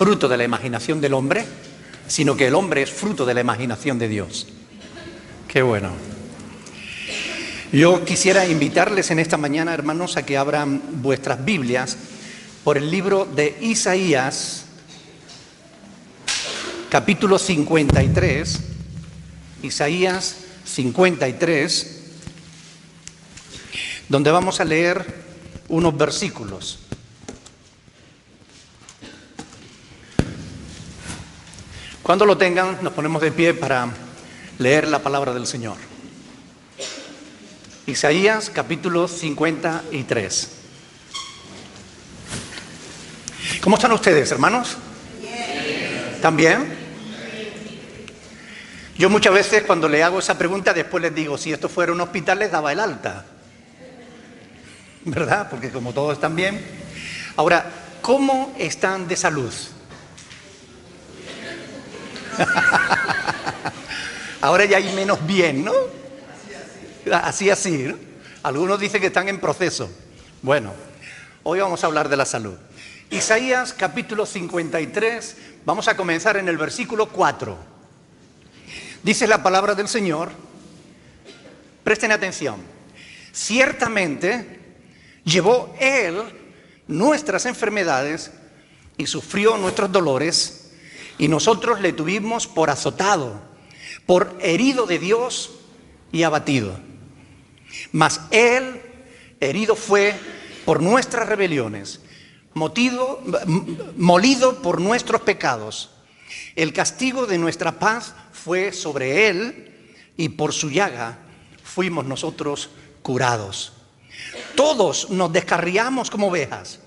fruto de la imaginación del hombre, sino que el hombre es fruto de la imaginación de Dios. Qué bueno. Yo quisiera invitarles en esta mañana, hermanos, a que abran vuestras Biblias por el libro de Isaías, capítulo 53, Isaías 53, donde vamos a leer unos versículos. Cuando lo tengan, nos ponemos de pie para leer la palabra del Señor. Isaías, capítulo 53. ¿Cómo están ustedes, hermanos? ¿Están bien? Yo muchas veces cuando le hago esa pregunta, después les digo, si esto fuera un hospital, les daba el alta. ¿Verdad? Porque como todos están bien. Ahora, ¿cómo están de salud? Ahora ya hay menos bien, ¿no? Así, ¿no? Algunos dicen que están en proceso. Bueno, hoy vamos a hablar de la salud. Isaías capítulo 53, vamos a comenzar en el versículo 4. Dice la palabra del Señor, presten atención, ciertamente llevó Él nuestras enfermedades y sufrió nuestros dolores, y nosotros le tuvimos por azotado, por herido de Dios y abatido. Mas Él herido fue por nuestras rebeliones, molido por nuestros pecados. El castigo de nuestra paz fue sobre Él, y por su llaga fuimos nosotros curados. Todos nos descarriamos como ovejas,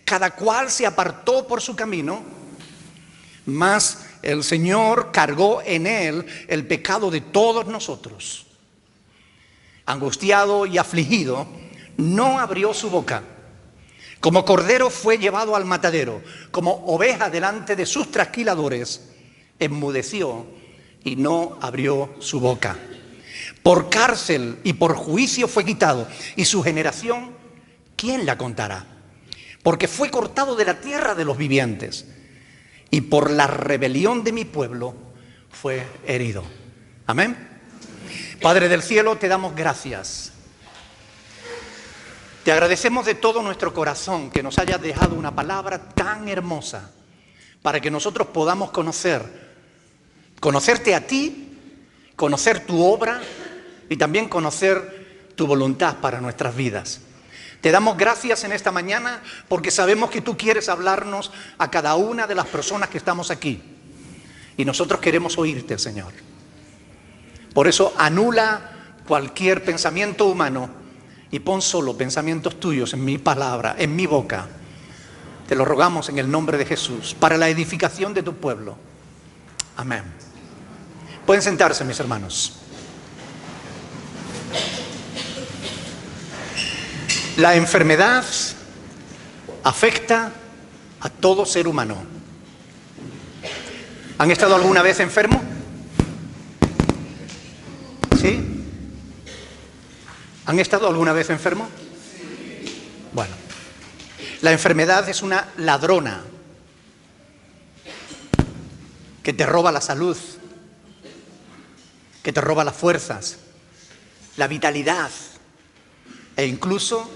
cada cual se apartó por su camino, mas el Señor cargó en Él el pecado de todos nosotros. Angustiado y afligido, no abrió su boca. Como cordero fue llevado al matadero, como oveja delante de sus trasquiladores, enmudeció y no abrió su boca. Por cárcel y por juicio fue quitado, y su generación, ¿quién la contará? Porque fue cortado de la tierra de los vivientes, y por la rebelión de mi pueblo fue herido. Amén. Padre del cielo, te damos gracias. Te agradecemos de todo nuestro corazón que nos hayas dejado una palabra tan hermosa para que nosotros podamos conocerte a ti, conocer tu obra y también conocer tu voluntad para nuestras vidas. Te damos gracias en esta mañana porque sabemos que tú quieres hablarnos a cada una de las personas que estamos aquí. Y nosotros queremos oírte, Señor. Por eso anula cualquier pensamiento humano y pon solo pensamientos tuyos en mi palabra, en mi boca. Te lo rogamos en el nombre de Jesús, para la edificación de tu pueblo. Amén. Pueden sentarse, mis hermanos. La enfermedad afecta a todo ser humano. ¿Han estado alguna vez enfermos? ¿Sí? ¿Han estado alguna vez enfermos? Bueno, la enfermedad es una ladrona que te roba la salud, que te roba las fuerzas, la vitalidad e incluso,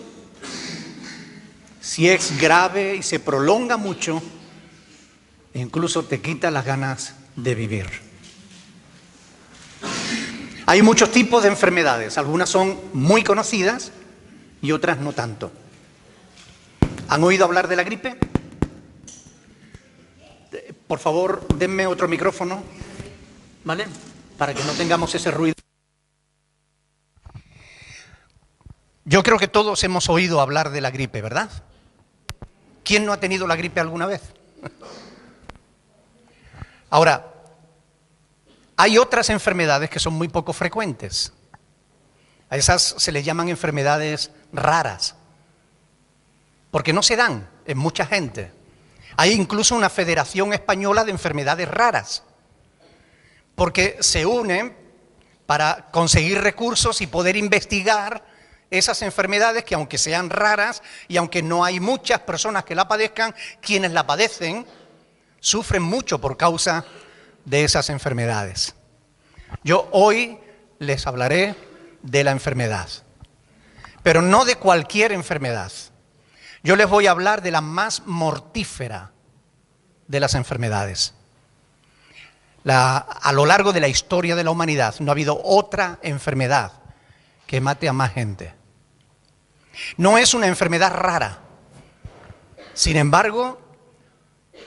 si es grave y se prolonga mucho, incluso te quita las ganas de vivir. Hay muchos tipos de enfermedades, algunas son muy conocidas y otras no tanto. ¿Han oído hablar de la gripe? Por favor, denme otro micrófono, ¿vale? Para que no tengamos ese ruido. Yo creo que todos hemos oído hablar de la gripe, ¿verdad? ¿Quién no ha tenido la gripe alguna vez? Ahora, hay otras enfermedades que son muy poco frecuentes. A esas se les llaman enfermedades raras, porque no se dan en mucha gente. Hay incluso una Federación Española de Enfermedades Raras, porque se unen para conseguir recursos y poder investigar esas enfermedades que, aunque sean raras y aunque no hay muchas personas que la padezcan, quienes la padecen sufren mucho por causa de esas enfermedades. Yo hoy les hablaré de la enfermedad, pero no de cualquier enfermedad. Yo les voy a hablar de la más mortífera de las enfermedades. A lo largo de la historia de la humanidad no ha habido otra enfermedad que mate a más gente. No es una enfermedad rara. Sin embargo,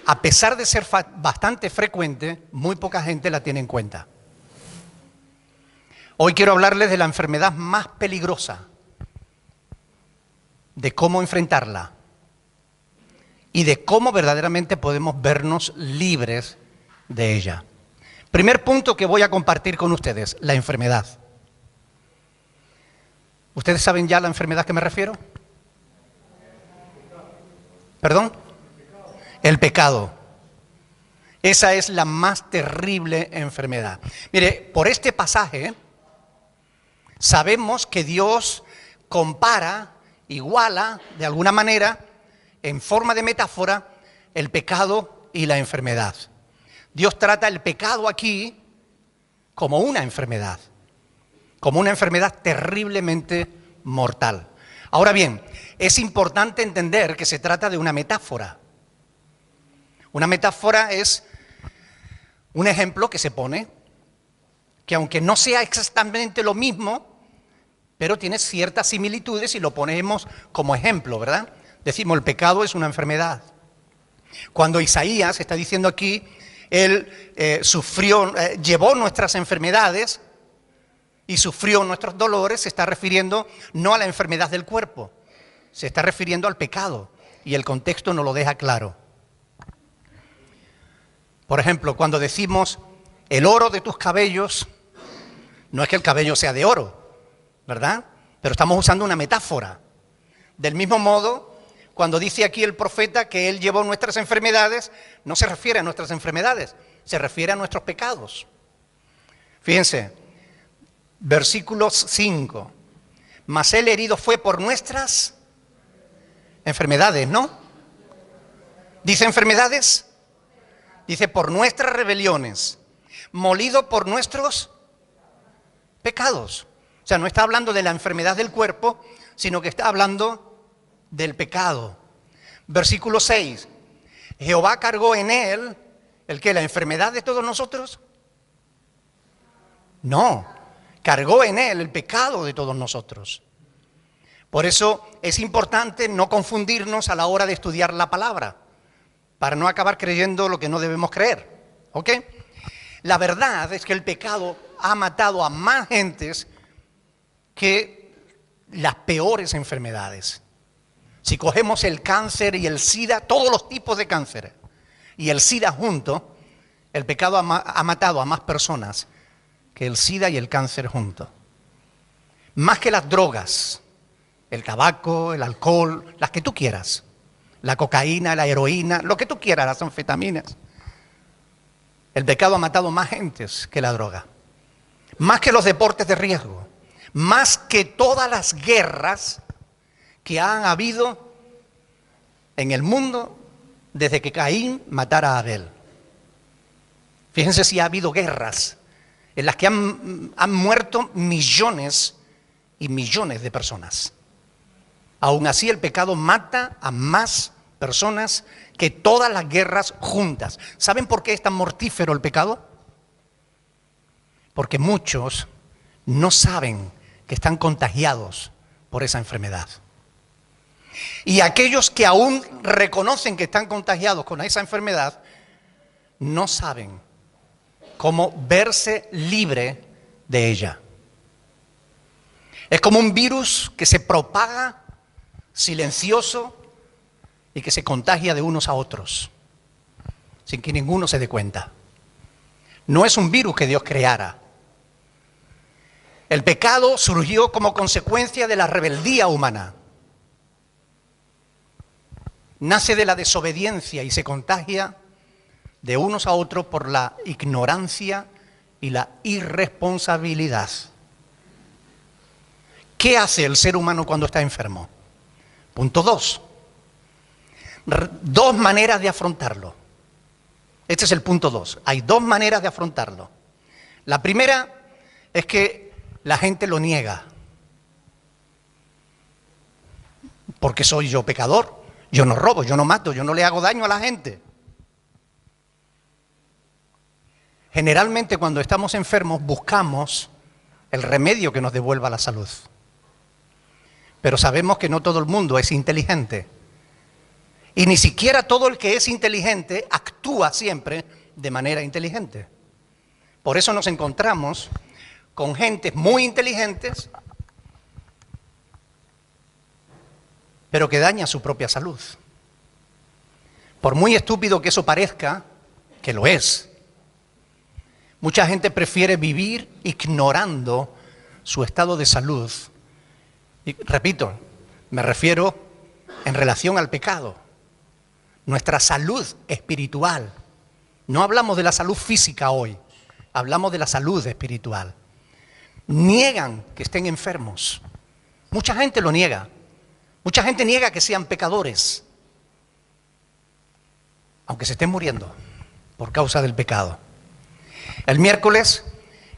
a pesar de ser bastante frecuente, muy poca gente la tiene en cuenta. Hoy quiero hablarles de la enfermedad más peligrosa, de cómo enfrentarla y de cómo verdaderamente podemos vernos libres de ella. Primer punto que voy a compartir con ustedes, la enfermedad. ¿Ustedes saben ya la enfermedad que me refiero? ¿Perdón? El pecado. Esa es la más terrible enfermedad. Mire, por este pasaje sabemos que Dios compara, iguala de alguna manera, en forma de metáfora, el pecado y la enfermedad. Dios trata el pecado aquí como una enfermedad terriblemente mortal. Ahora bien, es importante entender que se trata de una metáfora. Una metáfora es un ejemplo que se pone, que aunque no sea exactamente lo mismo, pero tiene ciertas similitudes y lo ponemos como ejemplo, ¿verdad? Decimos, el pecado es una enfermedad. Cuando Isaías está diciendo aquí, él llevó nuestras enfermedades y sufrió nuestros dolores, se está refiriendo no a la enfermedad del cuerpo, se está refiriendo al pecado, y el contexto nos lo deja claro. Por ejemplo, cuando decimos el oro de tus cabellos, no es que el cabello sea de oro, ¿verdad? Pero estamos usando una metáfora. Del mismo modo, cuando dice aquí el profeta que él llevó nuestras enfermedades, no se refiere a nuestras enfermedades, se refiere a nuestros pecados. Fíjense, versículo 5. Mas él herido fue por nuestras enfermedades, ¿no? ¿Dice enfermedades? Dice por nuestras rebeliones, molido por nuestros pecados. O sea, no está hablando de la enfermedad del cuerpo, sino que está hablando del pecado. Versículo 6. Jehová cargó en él, ¿el qué? ¿La enfermedad de todos nosotros? No, cargó en él el pecado de todos nosotros. Por eso es importante no confundirnos a la hora de estudiar la palabra, para no acabar creyendo lo que no debemos creer, ¿ok? La verdad es que el pecado ha matado a más gentes que las peores enfermedades. Si cogemos el cáncer y el SIDA, todos los tipos de cáncer, y el SIDA junto, el pecado ha matado a más personas que el SIDA y el cáncer juntos. Más que las drogas, el tabaco, el alcohol, las que tú quieras, la cocaína, la heroína, lo que tú quieras, las anfetaminas. El pecado ha matado más gentes que la droga, más que los deportes de riesgo, más que todas las guerras que han habido en el mundo desde que Caín matara a Abel. Fíjense si ha habido guerras en las que han muerto millones y millones de personas. Aún así el pecado mata a más personas que todas las guerras juntas. ¿Saben por qué es tan mortífero el pecado? Porque muchos no saben que están contagiados por esa enfermedad. Y aquellos que aún reconocen que están contagiados con esa enfermedad, no saben cómo verse libre de ella. Es como un virus que se propaga silencioso y que se contagia de unos a otros, sin que ninguno se dé cuenta. No es un virus que Dios creara. El pecado surgió como consecuencia de la rebeldía humana. Nace de la desobediencia y se contagia de unos a otros por la ignorancia y la irresponsabilidad. ¿Qué hace el ser humano cuando está enfermo? Punto 2. Dos maneras de afrontarlo. Este es el punto 2. Hay dos maneras de afrontarlo. La primera es que la gente lo niega. Porque soy yo pecador, yo no robo, yo no mato, yo no le hago daño a la gente. Generalmente cuando estamos enfermos buscamos el remedio que nos devuelva la salud. Pero sabemos que no todo el mundo es inteligente. Y ni siquiera todo el que es inteligente actúa siempre de manera inteligente. Por eso nos encontramos con gentes muy inteligentes, pero que daña su propia salud. Por muy estúpido que eso parezca, que lo es, mucha gente prefiere vivir ignorando su estado de salud. Y repito, me refiero en relación al pecado. Nuestra salud espiritual. No hablamos de la salud física hoy, hablamos de la salud espiritual. Niegan que estén enfermos. Mucha gente lo niega. Mucha gente niega que sean pecadores, aunque se estén muriendo por causa del pecado. El miércoles,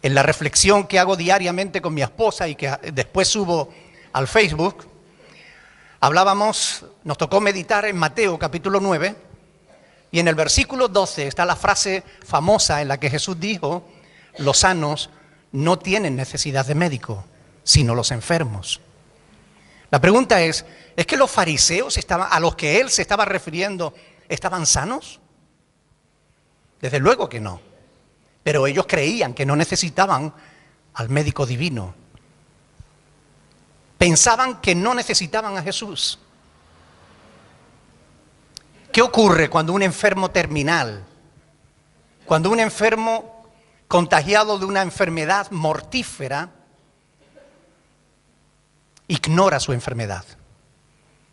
en la reflexión que hago diariamente con mi esposa y que después subo al Facebook, nos tocó meditar en Mateo capítulo 9, y en el versículo 12 está la frase famosa en la que Jesús dijo: los sanos no tienen necesidad de médico, sino los enfermos. La pregunta es que los fariseos a los que él se estaba refiriendo estaban sanos? Desde luego que no, pero ellos creían que no necesitaban al médico divino. Pensaban que no necesitaban a Jesús. ¿Qué ocurre cuando un enfermo terminal, cuando un enfermo contagiado de una enfermedad mortífera, ignora su enfermedad?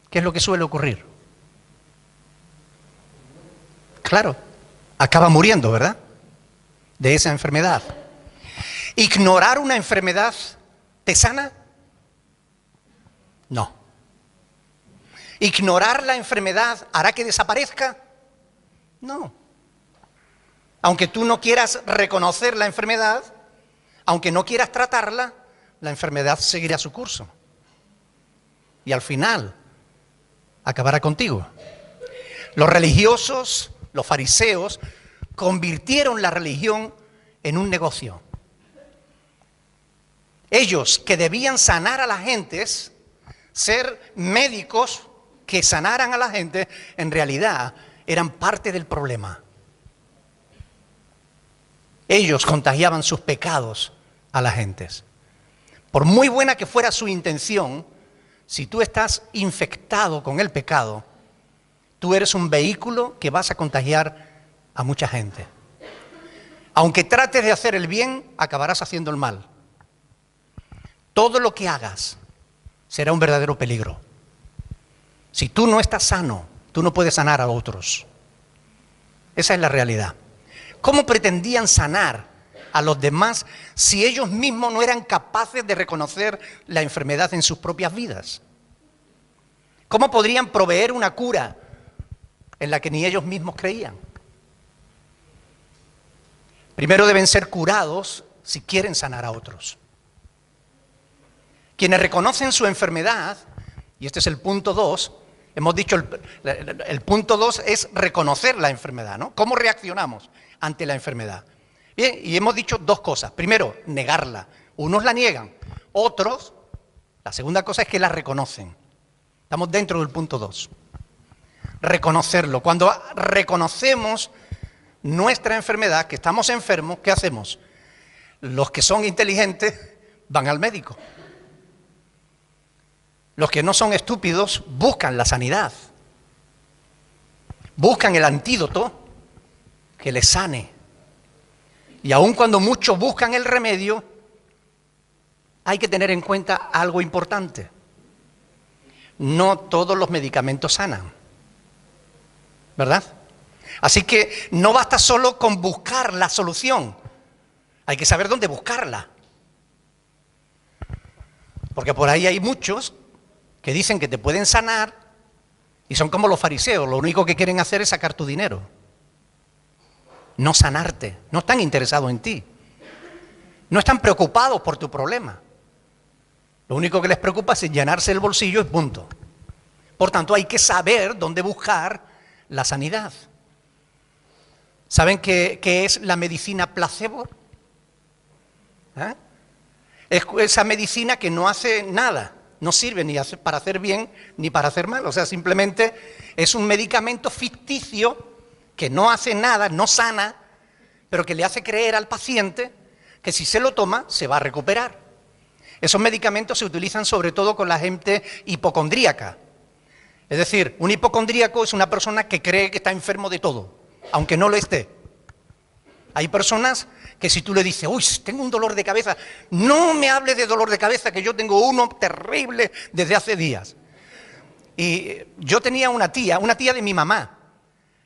¿Qué es lo que suele ocurrir? Claro, acaba muriendo, ¿verdad? De esa enfermedad. ¿Ignorar una enfermedad te sana? No. ¿Ignorar la enfermedad hará que desaparezca? No. Aunque tú no quieras reconocer la enfermedad, aunque no quieras tratarla, la enfermedad seguirá su curso. Y al final acabará contigo. Los religiosos, los fariseos, convirtieron la religión en un negocio. Ellos, que debían sanar a las gentes, ser médicos que sanaran a la gente, en realidad eran parte del problema. Ellos contagiaban sus pecados a las gentes. Por muy buena que fuera su intención, si tú estás infectado con el pecado, tú eres un vehículo que vas a contagiar a mucha gente. Aunque trates de hacer el bien, acabarás haciendo el mal. Todo lo que hagas será un verdadero peligro. Si tú no estás sano, tú no puedes sanar a otros. Esa es la realidad. ¿Cómo pretendían sanar a los demás si ellos mismos no eran capaces de reconocer la enfermedad en sus propias vidas? ¿Cómo podrían proveer una cura en la que ni ellos mismos creían? Primero deben ser curados si quieren sanar a otros. Quienes reconocen su enfermedad, y este es el punto 2, hemos dicho el punto 2 es reconocer la enfermedad, ¿no? ¿Cómo reaccionamos ante la enfermedad? Bien, y hemos dicho dos cosas. Primero, negarla. Unos la niegan, otros, la segunda cosa es que la reconocen. Estamos dentro del punto 2. Reconocerlo. Cuando reconocemos nuestra enfermedad, que estamos enfermos, ¿qué hacemos? Los que son inteligentes van al médico. Los que no son estúpidos buscan la sanidad. Buscan el antídoto que les sane. Y aun cuando muchos buscan el remedio, hay que tener en cuenta algo importante. No todos los medicamentos sanan, ¿verdad? Así que no basta solo con buscar la solución, hay que saber dónde buscarla. Porque por ahí hay muchos que dicen que te pueden sanar y son como los fariseos, lo único que quieren hacer es sacar tu dinero. no sanarte, no están interesados en ti, no están preocupados por tu problema. Lo único que les preocupa es llenarse el bolsillo y punto. Por tanto, hay que saber dónde buscar la sanidad. ¿Saben qué es la medicina placebo? ¿Eh? Es esa medicina que no hace nada, no sirve ni para hacer bien ni para hacer mal. O sea, simplemente es un medicamento ficticio que no hace nada, no sana, pero que le hace creer al paciente que si se lo toma se va a recuperar. Esos medicamentos se utilizan sobre todo con la gente hipocondríaca. Es decir, un hipocondríaco es una persona que cree que está enfermo de todo, aunque no lo esté. Hay personas que si tú le dices, uy, tengo un dolor de cabeza, no me hables de dolor de cabeza, que yo tengo uno terrible desde hace días. Y yo tenía una tía de mi mamá,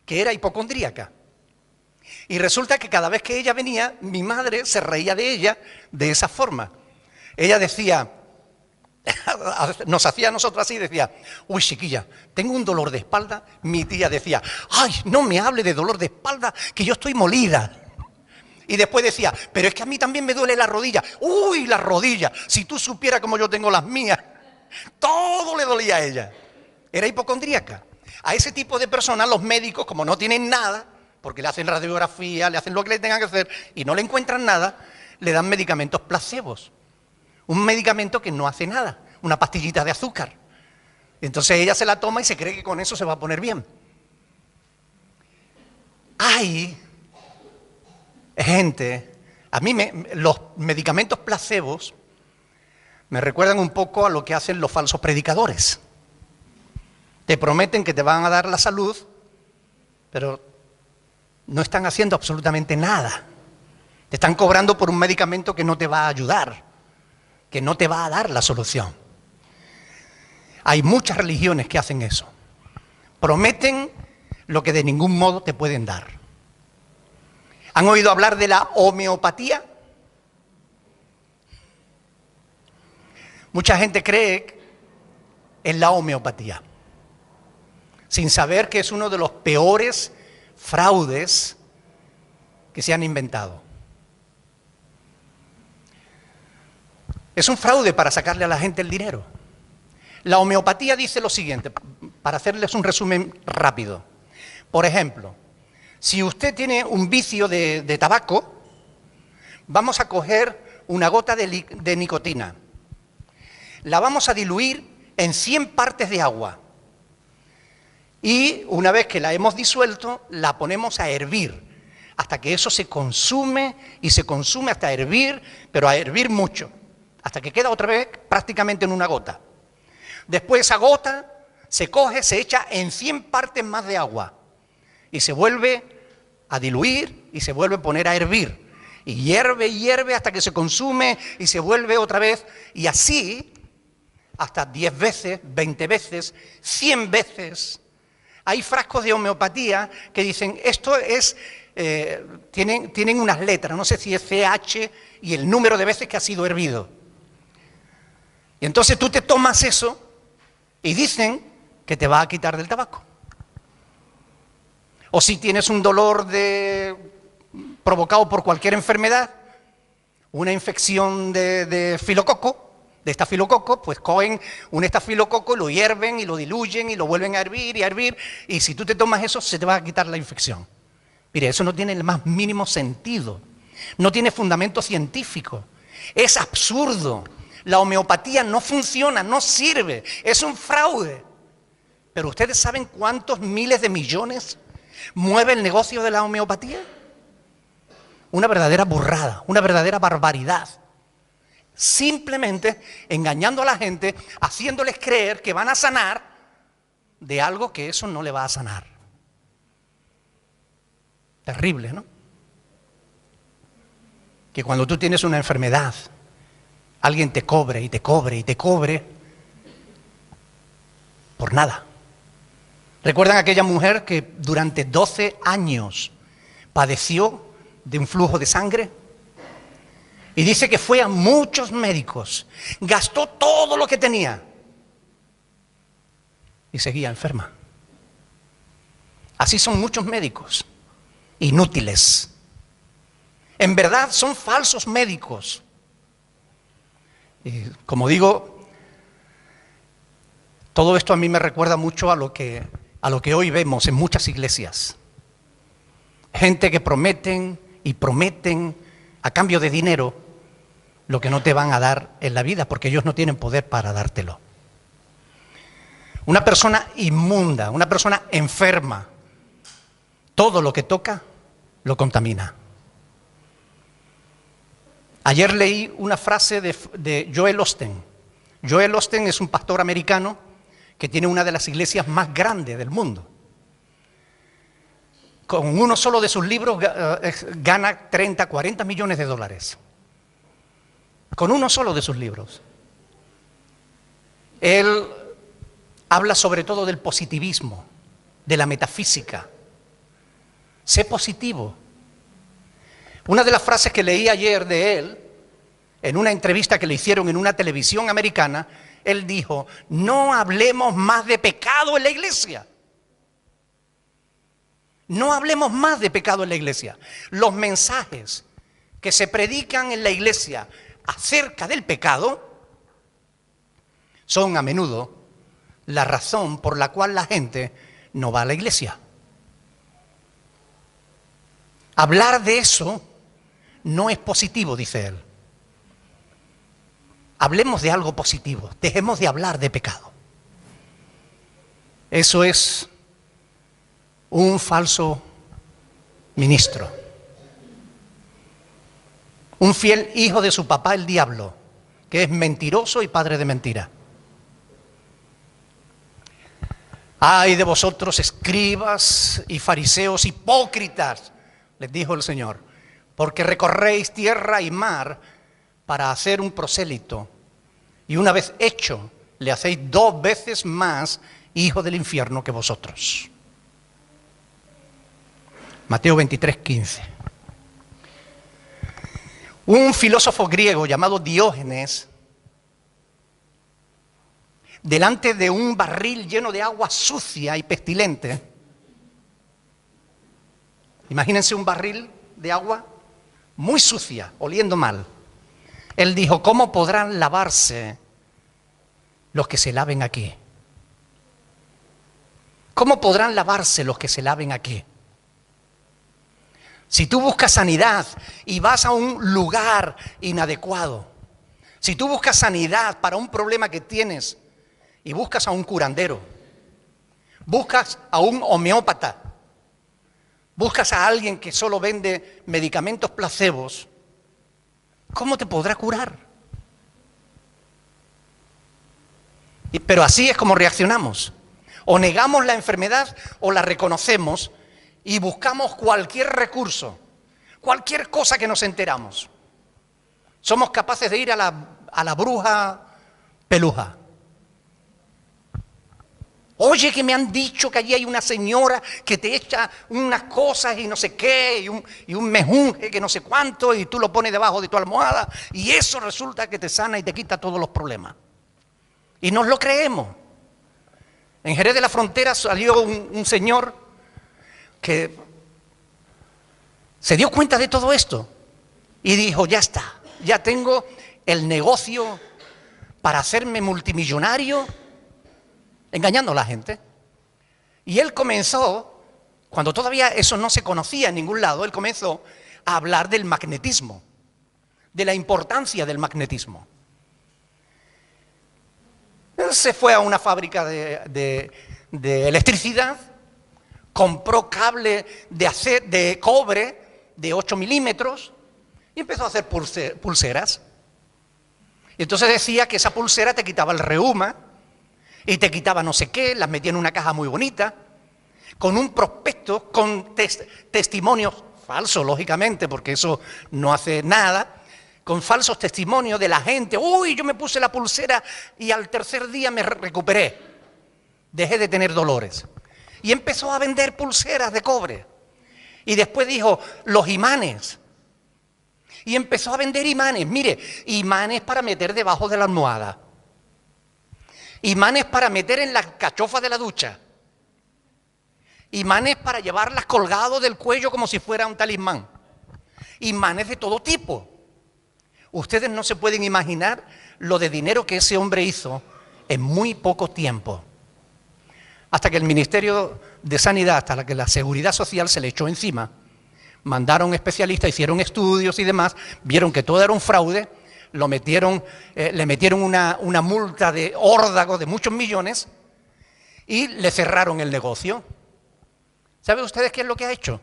que era hipocondríaca. Y resulta que cada vez que ella venía, mi madre se reía de ella de esa forma. Ella decía, nos hacía a nosotros así, decía, uy, chiquilla, tengo un dolor de espalda. Mi tía decía, ay, no me hable de dolor de espalda, que yo estoy molida. Y después decía, pero es que a mí también me duele la rodilla. Uy, la rodilla, si tú supieras cómo yo tengo las mías. Todo le dolía a ella. Era hipocondríaca. A ese tipo de personas los médicos, como no tienen nada, porque le hacen radiografía, le hacen lo que le tengan que hacer y no le encuentran nada, le dan medicamentos placebos. Un medicamento que no hace nada, una pastillita de azúcar. Entonces ella se la toma y se cree que con eso se va a poner bien. Hay gente, a mí los medicamentos placebos me recuerdan un poco a lo que hacen los falsos predicadores. Te prometen que te van a dar la salud, pero no están haciendo absolutamente nada. Te están cobrando por un medicamento que no te va a ayudar, que no te va a dar la solución. Hay muchas religiones que hacen eso. Prometen lo que de ningún modo te pueden dar. ¿Han oído hablar de la homeopatía? Mucha gente cree en la homeopatía, sin saber que es uno de los peores fraudes que se han inventado. Es un fraude para sacarle a la gente el dinero. La homeopatía dice lo siguiente, para hacerles un resumen rápido. Por ejemplo, si usted tiene un vicio de tabaco, vamos a coger una gota de nicotina. La vamos a diluir en 100 partes de agua. Y una vez que la hemos disuelto, la ponemos a hervir, hasta que eso se consume y se consume hasta hervir, pero a hervir mucho, hasta que queda otra vez prácticamente en una gota. Después esa gota se coge, se echa en 100 partes más de agua y se vuelve a diluir y se vuelve a poner a hervir. Y hierve hasta que se consume y se vuelve otra vez, y así hasta 10 veces, 20 veces, 100 veces. Hay frascos de homeopatía que dicen, esto es, tienen unas letras, no sé si es CH y el número de veces que ha sido hervido. Y entonces tú te tomas eso y dicen que te va a quitar del tabaco. O si tienes un dolor provocado por cualquier enfermedad, una infección de estafilococo, pues cogen un estafilococo, lo hierven y lo diluyen y lo vuelven a hervir, y si tú te tomas eso, se te va a quitar la infección. Mire, eso no tiene el más mínimo sentido, no tiene fundamento científico, es absurdo. La homeopatía no funciona, no sirve, es un fraude. Pero ¿ustedes saben cuántos miles de millones mueve el negocio de la homeopatía? Una verdadera burrada, una verdadera barbaridad. Simplemente engañando a la gente, haciéndoles creer que van a sanar de algo que eso no le va a sanar. Terrible, ¿no? Que cuando tú tienes una enfermedad, alguien te cobre y te cobre y te cobre por nada. ¿Recuerdan aquella mujer que durante 12 años padeció de un flujo de sangre? Y dice que fue a muchos médicos, gastó todo lo que tenía y seguía enferma. Así son muchos médicos. inútiles. En verdad son falsos médicos. Y como digo, todo esto a mí me recuerda mucho a lo que hoy vemos en muchas iglesias. Gente que prometen y prometen a cambio de dinero lo que no te van a dar en la vida, porque ellos no tienen poder para dártelo. Una persona inmunda, una persona enferma, todo lo que toca lo contamina. Ayer leí una frase de Joel Osteen. Joel Osteen es un pastor americano que tiene una de las iglesias más grandes del mundo. Con uno solo de sus libros gana 30, 40 millones de dólares. Con uno solo de sus libros. Él habla sobre todo del positivismo, de la metafísica. Sé positivo. Una de las frases que leí ayer de él, en una entrevista que le hicieron en una televisión americana, él dijo: no hablemos más de pecado en la iglesia. No hablemos más de pecado en la iglesia. Los mensajes que se predican en la iglesia acerca del pecado son a menudo la razón por la cual la gente no va a la iglesia. Hablar de eso no es positivo, dice él. Hablemos de algo positivo, dejemos de hablar de pecado. Eso es un falso ministro, un fiel hijo de su papá el diablo, que es mentiroso y padre de mentira. ¡Ay de vosotros, escribas y fariseos hipócritas!, les dijo el Señor, porque recorréis tierra y mar para hacer un prosélito, y una vez hecho, le hacéis 2 veces más hijo del infierno que vosotros. Mateo 23:15. Un filósofo griego llamado Diógenes, delante de un barril lleno de agua sucia y pestilente, imagínense un barril de agua muy sucia, oliendo mal. Él dijo: ¿cómo podrán lavarse los que se laven aquí? ¿Cómo podrán lavarse los que se laven aquí? Si tú buscas sanidad y vas a un lugar inadecuado, si tú buscas sanidad para un problema que tienes y buscas a un curandero, buscas a un homeópata, buscas a alguien que solo vende medicamentos placebos, ¿cómo te podrá curar? Pero así es como reaccionamos. O negamos la enfermedad o la reconocemos y buscamos cualquier recurso, cualquier cosa que nos enteramos. Somos capaces de ir a la bruja peluja. Oye, que me han dicho que allí hay una señora que te echa unas cosas y no sé qué, y un mejunje que no sé cuánto, y tú lo pones debajo de tu almohada, y eso resulta que te sana y te quita todos los problemas. Y nos lo creemos. En Jerez de la Frontera salió un señor que se dio cuenta de todo esto y dijo: ya está, ya tengo el negocio para hacerme multimillonario engañando a la gente. Y él comenzó, cuando todavía eso no se conocía en ningún lado, él comenzó a hablar del magnetismo, de la importancia del magnetismo. Él se fue a una fábrica de electricidad, compró cable de cobre de 8 milímetros y empezó a hacer pulseras. Y entonces decía que esa pulsera te quitaba el reuma y te quitaba no sé qué, las metía en una caja muy bonita, con un prospecto, con testimonios falsos, lógicamente, porque eso no hace nada, con falsos testimonios de la gente. Uy, yo me puse la pulsera y al tercer día me recuperé, dejé de tener dolores. Y empezó a vender pulseras de cobre. Y después dijo, los imanes. Y empezó a vender imanes. Mire, imanes para meter debajo de la almohada. Imanes para meter en la cachofa de la ducha. imanes para llevarlas colgado del cuello como si fuera un talismán, imanes de todo tipo. Ustedes no se pueden imaginar lo de dinero que ese hombre hizo en muy poco tiempo. Hasta que el Ministerio de Sanidad, hasta que la Seguridad Social se le echó encima, mandaron especialistas, hicieron estudios y demás, vieron que todo era un fraude, le metieron una multa de órdago de muchos millones y le cerraron el negocio. ¿Saben ustedes qué es lo que ha hecho?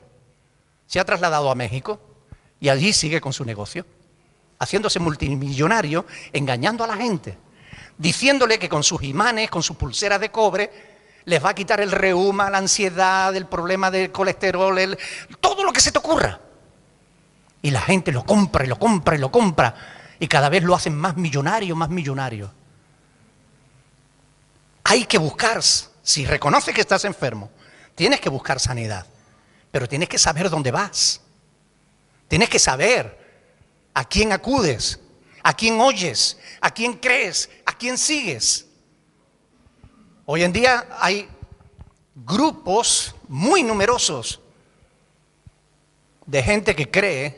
Se ha trasladado a México y allí sigue con su negocio, haciéndose multimillonario, engañando a la gente, diciéndole que con sus imanes, con sus pulseras de cobre, les va a quitar el reuma, la ansiedad, el problema del colesterol, todo lo que se te ocurra. Y la gente lo compra y lo compra y lo compra, y cada vez lo hacen más millonario, más millonario. Hay que buscar, si reconoces que estás enfermo, tienes que buscar sanidad, pero tienes que saber dónde vas. Tienes que saber a quién acudes, a quién oyes, a quién crees, a quién sigues. Hoy en día hay grupos muy numerosos de gente que cree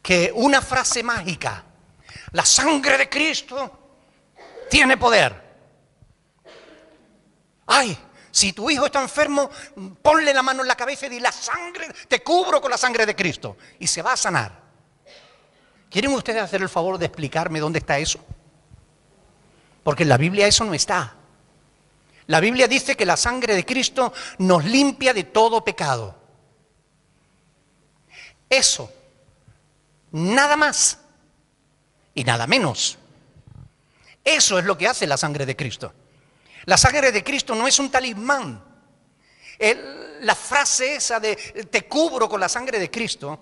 que una frase mágica, la sangre de Cristo tiene poder. Ay, si tu hijo está enfermo, ponle la mano en la cabeza y di, la sangre, te cubro con la sangre de Cristo, y se va a sanar. ¿Quieren ustedes hacer el favor de explicarme dónde está eso? Porque en la Biblia eso no está. La Biblia dice que la sangre de Cristo nos limpia de todo pecado. Eso, nada más y nada menos. Eso es lo que hace la sangre de Cristo. La sangre de Cristo no es un talismán. La frase esa de te cubro con la sangre de Cristo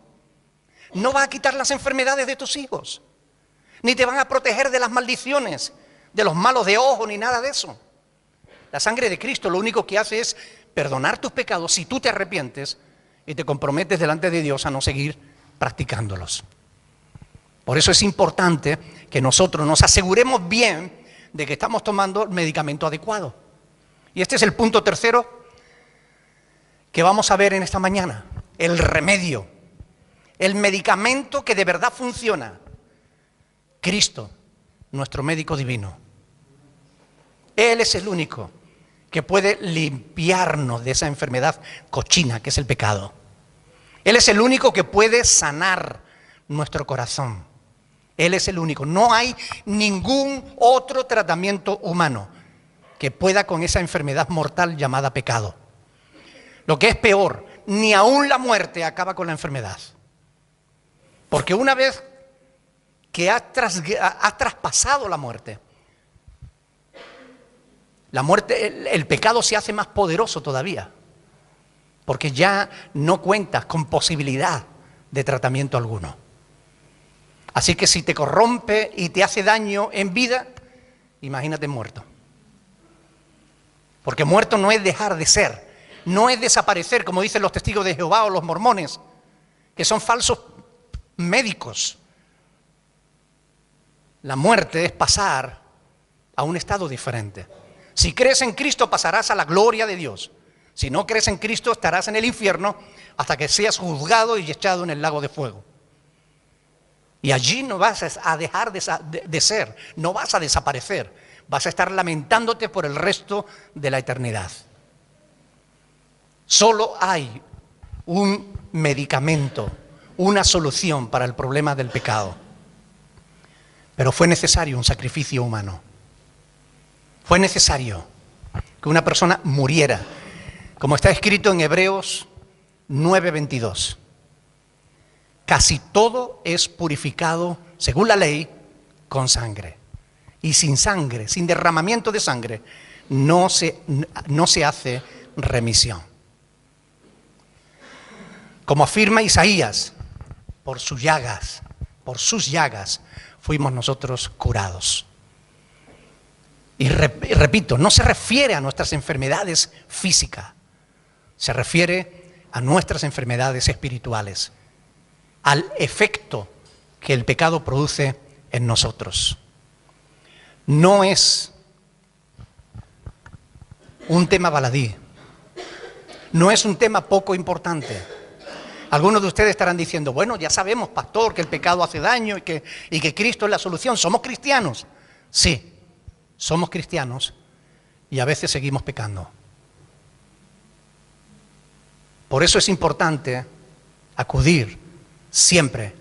no va a quitar las enfermedades de tus hijos, ni te van a proteger de las maldiciones, de los malos de ojo, ni nada de eso. La sangre de Cristo lo único que hace es perdonar tus pecados si tú te arrepientes y te comprometes delante de Dios a no seguir practicándolos. Por eso es importante que nosotros nos aseguremos bien de que estamos tomando el medicamento adecuado. Y este es el punto tercero que vamos a ver en esta mañana: el remedio, el medicamento que de verdad funciona. Cristo, nuestro médico divino. Él es el único que puede limpiarnos de esa enfermedad cochina que es el pecado. Él es el único que puede sanar nuestro corazón. Él es el único. No hay ningún otro tratamiento humano que pueda con esa enfermedad mortal llamada pecado. Lo que es peor, ni aún la muerte acaba con la enfermedad. Porque una vez que has traspasado la muerte, el pecado se hace más poderoso todavía, porque ya no cuentas con posibilidad de tratamiento alguno. Así que si te corrompe y te hace daño en vida, imagínate muerto. Porque muerto no es dejar de ser, no es desaparecer, como dicen los testigos de Jehová o los mormones, que son falsos médicos. La muerte es pasar a un estado diferente. Si crees en Cristo, pasarás a la gloria de Dios. Si no crees en Cristo, estarás en el infierno hasta que seas juzgado y echado en el lago de fuego. Y allí no vas a dejar de ser, no vas a desaparecer, vas a estar lamentándote por el resto de la eternidad. Solo hay un medicamento, una solución para el problema del pecado. Pero fue necesario un sacrificio humano. Fue necesario que una persona muriera, como está escrito en Hebreos 9:22. Casi todo es purificado, según la ley, con sangre. Y sin sangre, sin derramamiento de sangre, no se hace remisión. Como afirma Isaías, por sus llagas, fuimos nosotros curados. Y repito, no se refiere a nuestras enfermedades físicas, se refiere a nuestras enfermedades espirituales, al efecto que el pecado produce en nosotros. No es un tema baladí, No es un tema poco importante. Algunos de ustedes estarán diciendo, bueno, ya sabemos, pastor, que el pecado hace daño y que Cristo es la solución. ¿Somos cristianos? Sí, somos cristianos y a veces seguimos pecando. Por eso es importante acudir siempre,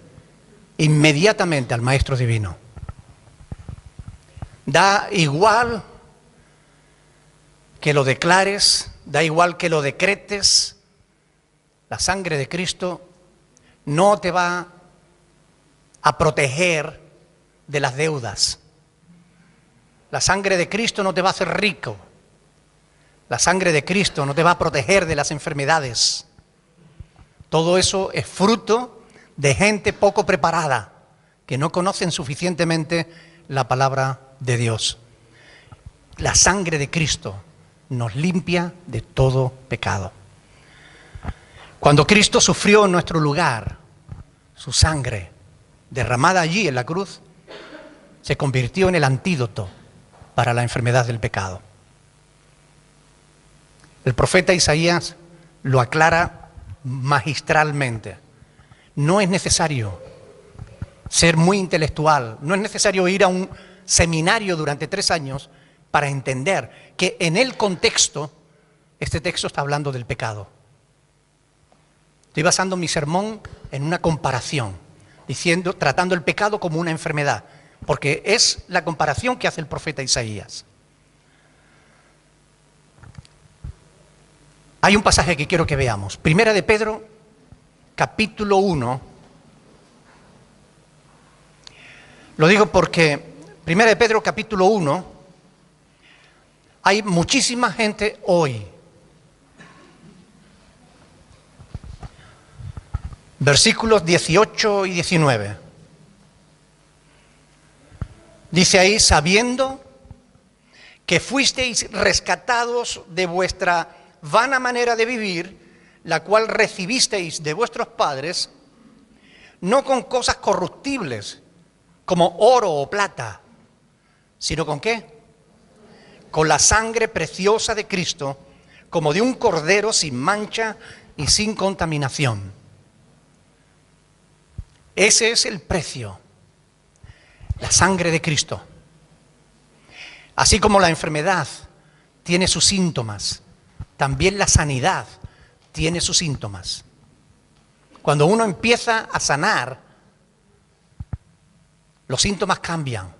inmediatamente al Maestro Divino. Da igual que lo declares, da igual que lo decretes, la sangre de Cristo no te va a proteger de las deudas. La sangre de Cristo no te va a hacer rico. La sangre de Cristo no te va a proteger de las enfermedades. Todo eso es fruto de gente poco preparada, que no conocen suficientemente la palabra de Dios. La sangre de Cristo nos limpia de todo pecado. Cuando Cristo sufrió en nuestro lugar, su sangre derramada allí en la cruz se convirtió en el antídoto para la enfermedad del pecado. El profeta Isaías lo aclara magistralmente. No es necesario ser muy intelectual, no es necesario ir a un seminario durante 3 años para entender que en el contexto, este texto está hablando del pecado. Estoy basando mi sermón en una comparación, tratando el pecado como una enfermedad, porque es la comparación que hace el profeta Isaías. Hay un pasaje que quiero que veamos. Primera de Pedro, capítulo 1. Lo digo porque Primera de Pedro, capítulo 1, hay muchísima gente hoy. Versículos 18 y 19. Dice ahí, sabiendo que fuisteis rescatados de vuestra vana manera de vivir, la cual recibisteis de vuestros padres, no con cosas corruptibles, como oro o plata, sino con ¿qué? Con la sangre preciosa de Cristo, como de un cordero sin mancha y sin contaminación. Ese es el precio, la sangre de Cristo. Así como la enfermedad tiene sus síntomas, también la sanidad tiene sus síntomas. Cuando uno empieza a sanar, los síntomas cambian.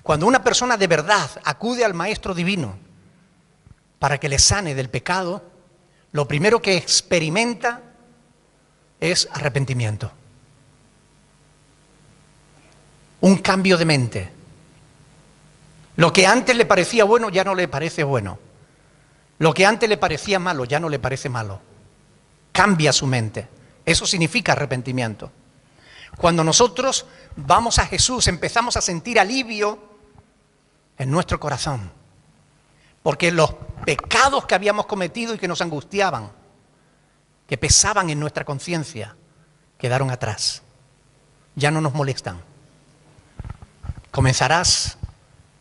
Cuando una persona de verdad acude al Maestro Divino para que le sane del pecado, lo primero que experimenta es arrepentimiento. Un cambio de mente. Lo que antes le parecía bueno ya no le parece bueno. Lo que antes le parecía malo ya no le parece malo. Cambia su mente. Eso significa arrepentimiento. Cuando nosotros vamos a Jesús, empezamos a sentir alivio en nuestro corazón. Porque los pecados que habíamos cometido y que nos angustiaban, que pesaban en nuestra conciencia, quedaron atrás. Ya no nos molestan. Comenzarás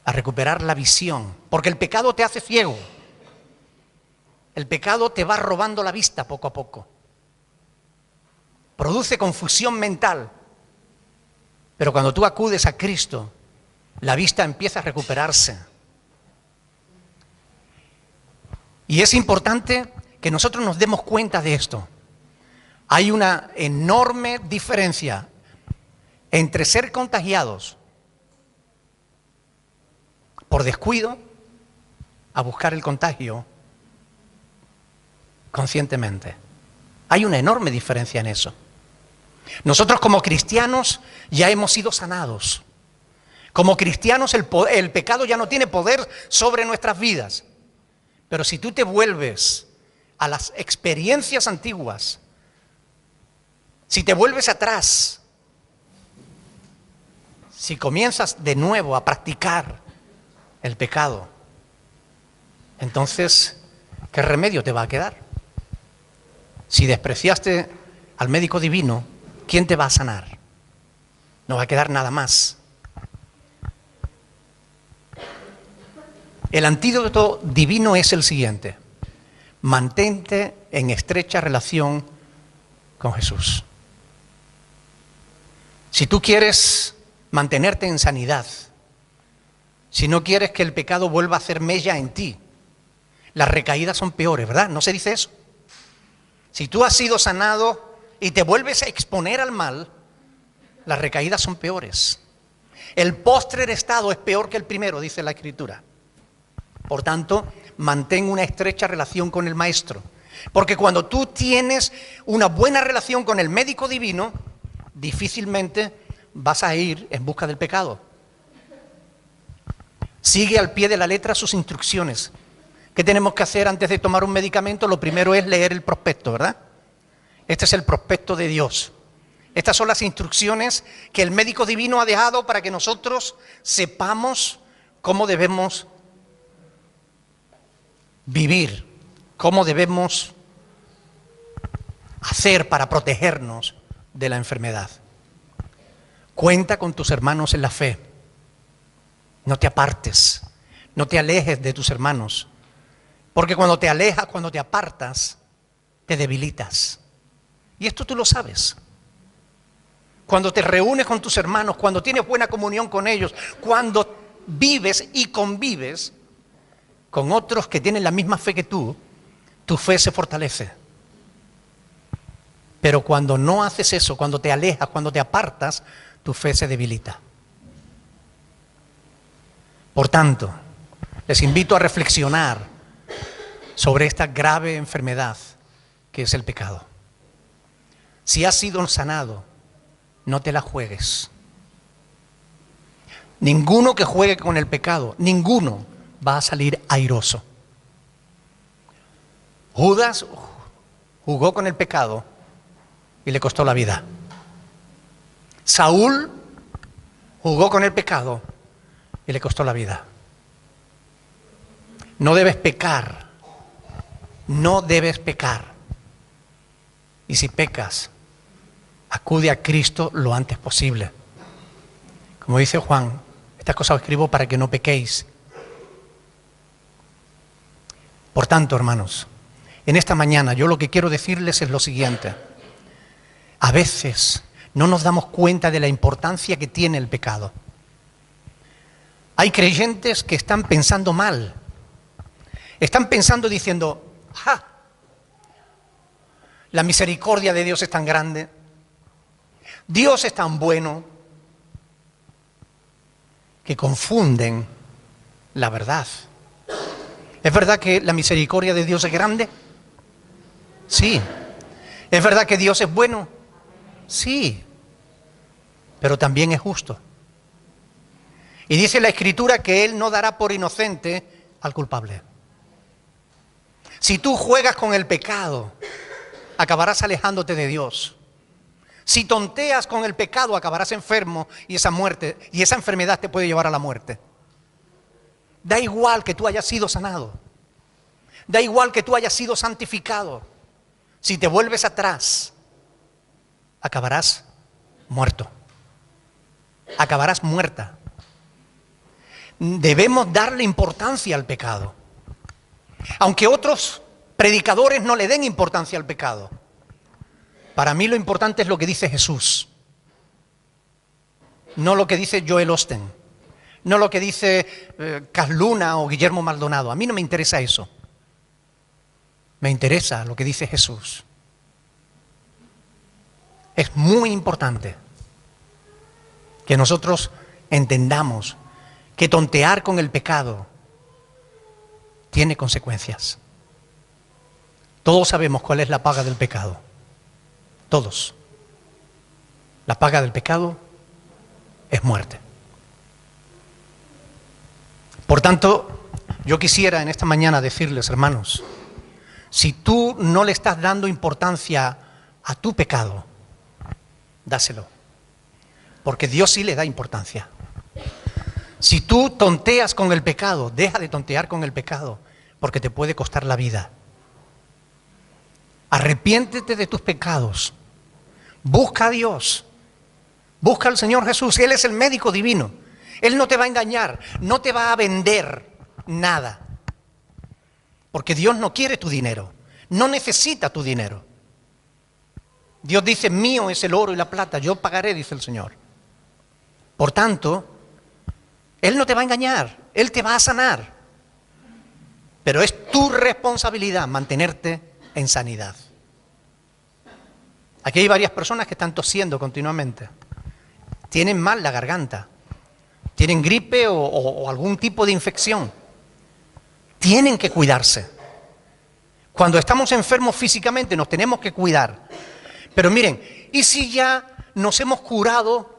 a recuperar la visión, porque el pecado te hace ciego. El pecado te va robando la vista poco a poco. Produce confusión mental. Pero cuando tú acudes a Cristo, la vista empieza a recuperarse. Y es importante que nosotros nos demos cuenta de esto. Hay una enorme diferencia entre ser contagiados por descuido a buscar el contagio conscientemente. Hay una enorme diferencia en eso. Nosotros como cristianos ya hemos sido sanados. Como cristianos el pecado ya no tiene poder sobre nuestras vidas. Pero si tú te vuelves a las experiencias antiguas, si te vuelves atrás, si comienzas de nuevo a practicar el pecado, entonces, ¿qué remedio te va a quedar? Si despreciaste al médico divino, ¿quién te va a sanar? No va a quedar nada más. El antídoto divino es el siguiente. Mantente en estrecha relación con Jesús. Si tú quieres mantenerte en sanidad, si no quieres que el pecado vuelva a hacer mella en ti, las recaídas son peores, ¿verdad? ¿No se dice eso? Si tú has sido sanado y te vuelves a exponer al mal, las recaídas son peores. El postrer estado es peor que el primero, dice la Escritura. Por tanto, mantén una estrecha relación con el Maestro. Porque cuando tú tienes una buena relación con el médico divino, difícilmente vas a ir en busca del pecado. Sigue al pie de la letra sus instrucciones. ¿Qué tenemos que hacer antes de tomar un medicamento? Lo primero es leer el prospecto, ¿verdad? Este es el prospecto de Dios. Estas son las instrucciones que el médico divino ha dejado para que nosotros sepamos cómo debemos vivir, cómo debemos hacer para protegernos de la enfermedad. Cuenta con tus hermanos en la fe. No te apartes, no te alejes de tus hermanos, porque cuando te alejas, cuando te apartas, te debilitas. Y esto tú lo sabes. Cuando te reúnes con tus hermanos, cuando tienes buena comunión con ellos, cuando vives y convives con otros que tienen la misma fe que tú, tu fe se fortalece. Pero cuando no haces eso, cuando te alejas, cuando te apartas, tu fe se debilita. Por tanto, les invito a reflexionar sobre esta grave enfermedad que es el pecado. Si has sido sanado, no te la juegues. Ninguno que juegue con el pecado, ninguno va a salir airoso. Judas jugó con el pecado y le costó la vida. Saúl jugó con el pecado y le costó la vida. No debes pecar. No debes pecar. Y si pecas, acude a Cristo lo antes posible. Como dice Juan, estas cosas os escribo para que no pequéis. Por tanto, hermanos, en esta mañana yo lo que quiero decirles es lo siguiente. A veces no nos damos cuenta de la importancia que tiene el pecado. Hay creyentes que están pensando mal. Están pensando diciendo, ¡ja! La misericordia de Dios es tan grande. Dios es tan bueno, que confunden la verdad. ¿Es verdad que la misericordia de Dios es grande? Sí. ¿Es verdad que Dios es bueno? Sí. Pero también es justo. Y dice la Escritura que Él no dará por inocente al culpable. Si tú juegas con el pecado, acabarás alejándote de Dios. Si tonteas con el pecado, acabarás enfermo y esa enfermedad te puede llevar a la muerte. Da igual que tú hayas sido sanado. Da igual que tú hayas sido santificado. Si te vuelves atrás, acabarás muerto. Acabarás muerta. Debemos darle importancia al pecado. Aunque otros predicadores no le den importancia al pecado. Para mí lo importante es lo que dice Jesús. No lo que dice Joel Osteen. No lo que dice Cas Luna o Guillermo Maldonado. A mí no me interesa eso. Me interesa lo que dice Jesús. Es muy importante que nosotros entendamos que tontear con el pecado tiene consecuencias. Todos sabemos cuál es la paga del pecado. Todos. La paga del pecado es muerte. Por tanto, yo quisiera en esta mañana decirles, hermanos, si tú no le estás dando importancia a tu pecado, dáselo. Porque Dios sí le da importancia. Si tú tonteas con el pecado, deja de tontear con el pecado, porque te puede costar la vida. Arrepiéntete de tus pecados. Busca a Dios. Busca al Señor Jesús. Él es el médico divino. Él no te va a engañar. No te va a vender nada. Porque Dios no quiere tu dinero, no necesita tu dinero. Dios dice, mío es el oro y la plata, yo pagaré, dice el Señor. Por tanto, Él no te va a engañar, Él te va a sanar. Pero es tu responsabilidad mantenerte en sanidad. Aquí hay varias personas que están tosiendo continuamente. Tienen mal la garganta, tienen gripe o algún tipo de infección. Tienen que cuidarse. Cuando estamos enfermos físicamente nos tenemos que cuidar. Pero miren, ¿y si ya nos hemos curado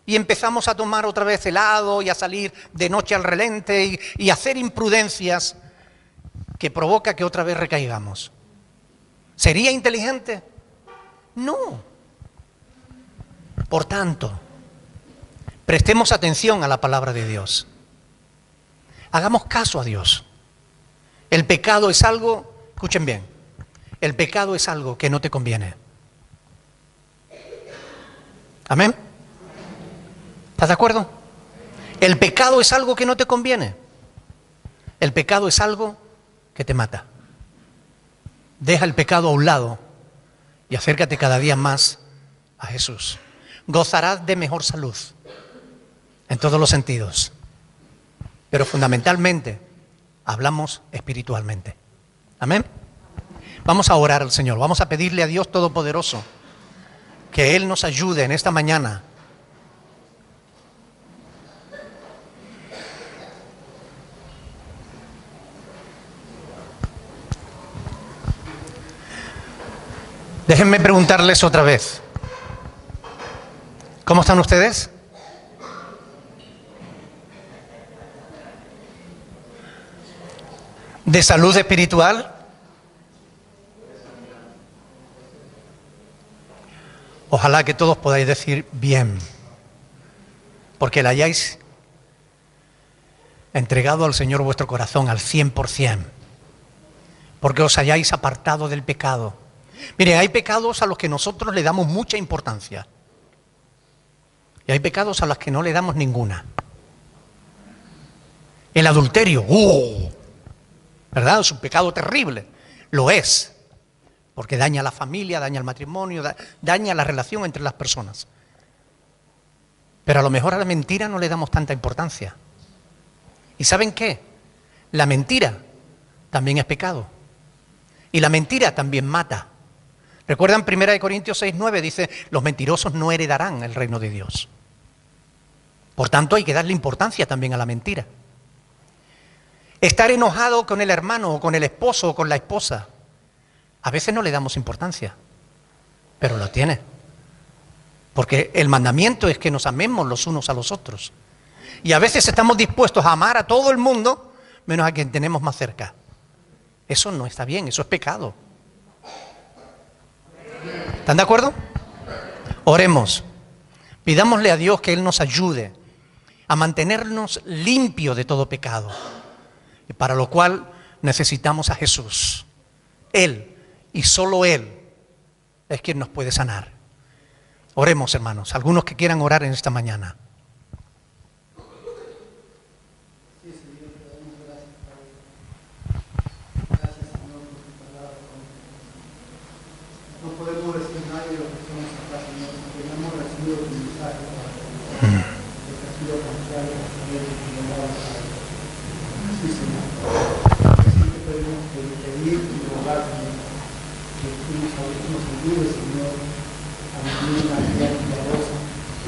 y empezamos a tomar otra vez helado y a salir de noche al relente y hacer imprudencias que provoca que otra vez recaigamos? ¿Sería inteligente? No. Por tanto, prestemos atención a la palabra de Dios. Hagamos caso a Dios. El pecado es algo, escuchen bien, el pecado es algo que no te conviene. ¿Amén? ¿Estás de acuerdo? El pecado es algo que no te conviene. El pecado es algo que te mata. Deja el pecado a un lado y acércate cada día más a Jesús. Gozarás de mejor salud en todos los sentidos. Pero fundamentalmente hablamos espiritualmente. ¿Amén? Vamos a orar al Señor. Vamos a pedirle a Dios Todopoderoso que Él nos ayude en esta mañana. Déjenme preguntarles otra vez. ¿Cómo están ustedes? ¿De salud espiritual? Ojalá que todos podáis decir bien, porque le hayáis entregado al Señor vuestro corazón al 100%, porque os hayáis apartado del pecado. Miren, hay pecados a los que nosotros le damos mucha importancia y hay pecados a los que no le damos ninguna. El adulterio, ¿verdad? Es un pecado terrible, lo es. Porque daña a la familia, daña el matrimonio, daña la relación entre las personas. Pero a lo mejor a la mentira no le damos tanta importancia. ¿Y saben qué? La mentira también es pecado. Y la mentira también mata. ¿Recuerdan 1 Corintios 6:9? Dice, los mentirosos no heredarán el reino de Dios. Por tanto, hay que darle importancia también a la mentira. Estar enojado con el hermano, o con el esposo, o con la esposa. A veces no le damos importancia, pero lo tiene. Porque el mandamiento es que nos amemos los unos a los otros. Y a veces estamos dispuestos a amar a todo el mundo, menos a quien tenemos más cerca. Eso no está bien, eso es pecado. ¿Están de acuerdo? Oremos. Pidámosle a Dios que Él nos ayude a mantenernos limpios de todo pecado. Y para lo cual necesitamos a Jesús. Él. Y solo Él es quien nos puede sanar. Oremos, hermanos, algunos que quieran orar en esta mañana. Gracias, Señor, por tu palabra. No podemos decir nada de lo que somos acá, Señor, porque no hemos recibido tu mensaje, Padre. Porque ha sido contrario a la ley que nos daba, Padre. Sí, Señor. Así que podemos pedir y rogar, Señor, que tú nos ayudes, Señor, a vivir una vida piadosa,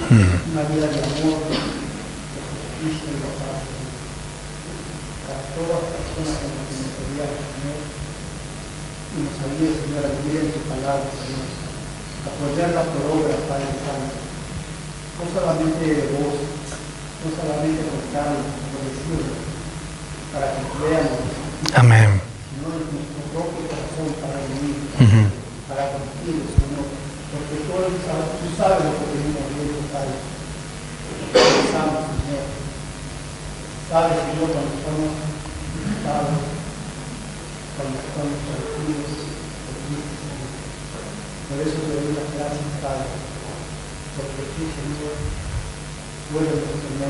una vida de amor, de justicia y de paz, Señor. Para todas las personas en las que nos rodean, Señor, y nos ayude, Señor, a vivir en tu palabra, Señor, a apoyarla por obra, Padre Santo, no solamente de voz, no solamente con carne, por decirlo, para que veamos, Amén. sino en nuestro propio corazón para vivir, para contigo, Señor, porque tú sabes lo que venimos viendo, Padre. Pensamos, Señor. Sabes, Señor, cuando estamos visitados, cuando estamos partidos, Señor. Por eso te doy las gracias, Padre, porque tú, Señor, tú eres nuestro medio.